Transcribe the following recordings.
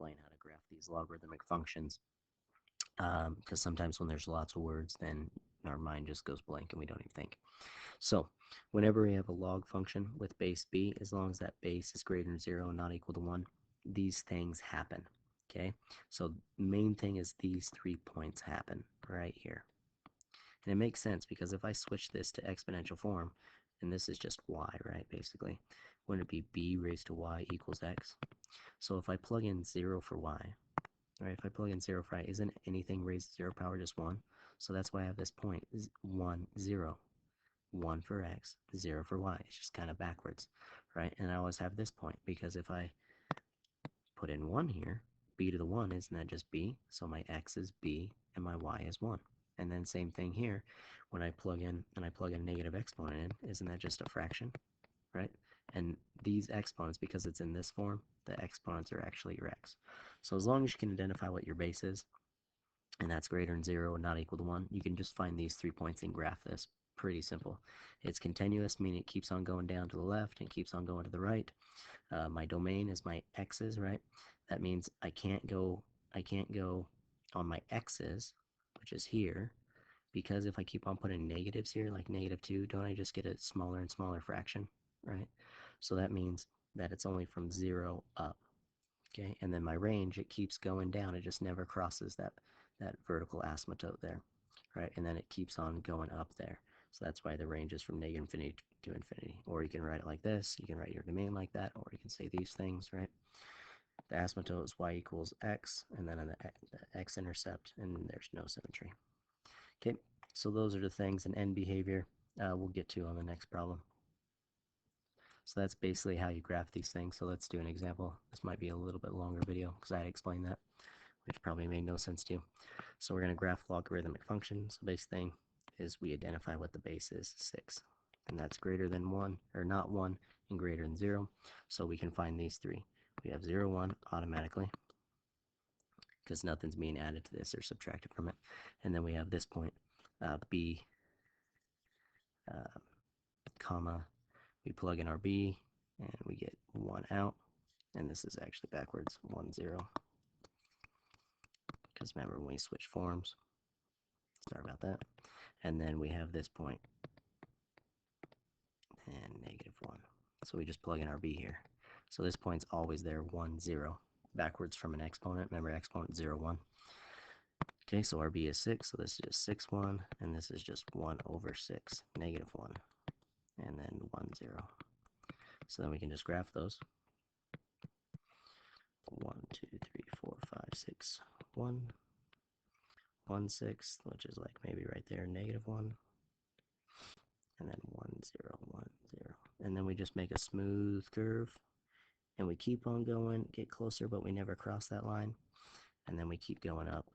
explain how to graph these logarithmic functions, because sometimes when there's lots of words, then our mind just goes blank and we don't even think. So whenever we have a log function with base b, as long as that base is greater than 0 and not equal to 1, these things happen. Okay, so main thing is these 3 points happen right here. And it makes sense because if I switch this to exponential form, and this is just y, right, basically, wouldn't it be b raised to y equals x? So if I plug in 0 for y, right, if I plug in 0 for y, isn't anything raised to 0 power just 1? So that's why I have this point, 1, 0. 1 for x, 0 for y. It's just kind of backwards, right? And I always have this point because if I put in 1 here, b to the 1, isn't that just b? So my x is b and my y is 1. And then same thing here, when I plug in a negative exponent in, isn't that just a fraction, right? And these exponents, because it's in this form, the exponents are actually your x. So as long as you can identify what your base is, and that's greater than 0 and not equal to 1, you can just find these 3 points and graph this. Pretty simple. It's continuous, meaning it keeps on going down to the left and keeps on going to the right. My domain is my x's, right? That means I can't go on my x's, which is here, because if I keep on putting negatives here, like -2, don't I just get a smaller and smaller fraction, right? So that means that it's only from 0 up. Okay, and then my range, it keeps going down. It just never crosses that vertical asymptote there, right? And then it keeps on going up there. So that's why the range is from negative infinity to infinity. Or you can write it like this. You can write your domain like that, or you can say these things, right? The asymptote is y equals x, and then on the x-intercept, and there's no symmetry. Okay, so those are the things in end behavior we'll get to on the next problem. So that's basically how you graph these things. So let's do an example. This might be a little bit longer video because I had explained that, which probably made no sense to you. So we're going to graph logarithmic functions. The base thing is we identify what the base is, 6. And that's greater than 1, or not 1, and greater than 0. So we can find these 3. We have 0, 1 automatically, because nothing's being added to this or subtracted from it. And then we have this point, b, comma, we plug in our b, and we get 1 out. And this is actually backwards, 1, 0. Because remember when we switch forms, sorry about that. And then we have this point, and -1. So we just plug in our b here. So this point's always there, 1, 0. Backwards from an exponent. Remember, exponent 0, 1. Okay, so our b is 6, so this is just 6, 1, and this is just 1 over 6, -1, and then 1, 0. So then we can just graph those. 1, 2, 3, 4, 5, 6, 1, 1, 6, which is like maybe right there, -1, and then 1, 0, 1, 0. And then we just make a smooth curve, and we keep on going, get closer, but we never cross that line. And then we keep going up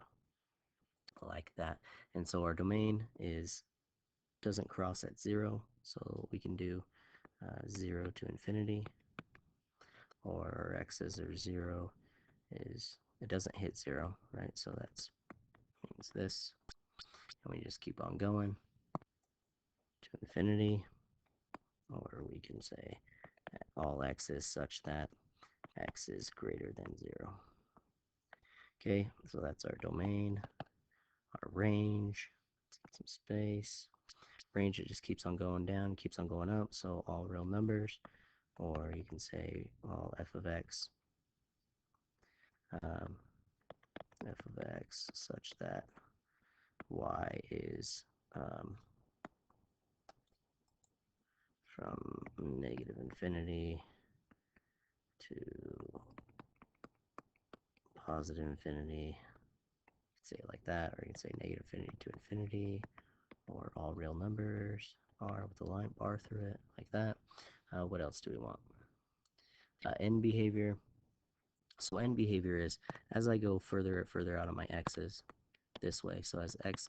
like that. And so our domain doesn't cross at 0, so we can do 0 to infinity, or our x's are 0 is, it doesn't hit 0, right? So that's means this, and we just keep on going to infinity, or we can say all x is such that x is greater than 0. Okay, so that's our domain, our range, let's get some space. Range, it just keeps on going down, keeps on going up, so all real numbers, or you can say all f of x, f of x such that y is from negative infinity to positive infinity. You can say it like that, or you can say negative infinity to infinity, or all real numbers, r with a line bar through it, like that. What else do we want? End behavior. So end behavior is as I go further out of my x's this way. So as x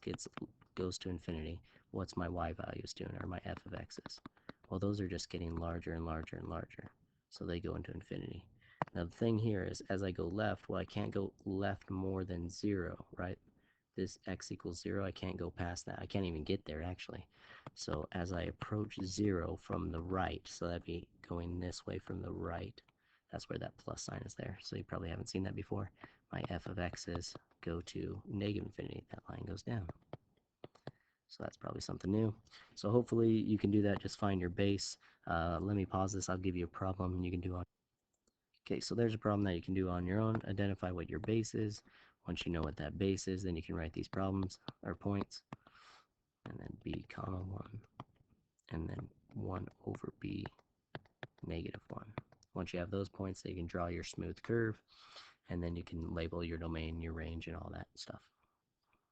goes to infinity, what's my y values doing, or my f of x's? Well, those are just getting larger and larger and larger. So they go into infinity. Now the thing here is as I go left, well, I can't go left more than 0, right? This x equals 0, I can't go past that. I can't even get there actually. So as I approach 0 from the right, so that'd be going this way from the right, That's where that plus sign is there. So you probably haven't seen that before. My f of x's go to negative infinity. That line goes down. So that's probably something new. So hopefully you can do that. Just find your base. Let me pause this. I'll give you a problem you can do on. Okay, so there's a problem that you can do on your own. Identify what your base is. Once you know what that base is, then you can write these problems or points. And then b comma 1. And then 1 over b negative 1. Once you have those points, then you can draw your smooth curve. And then you can label your domain, your range, and all that stuff.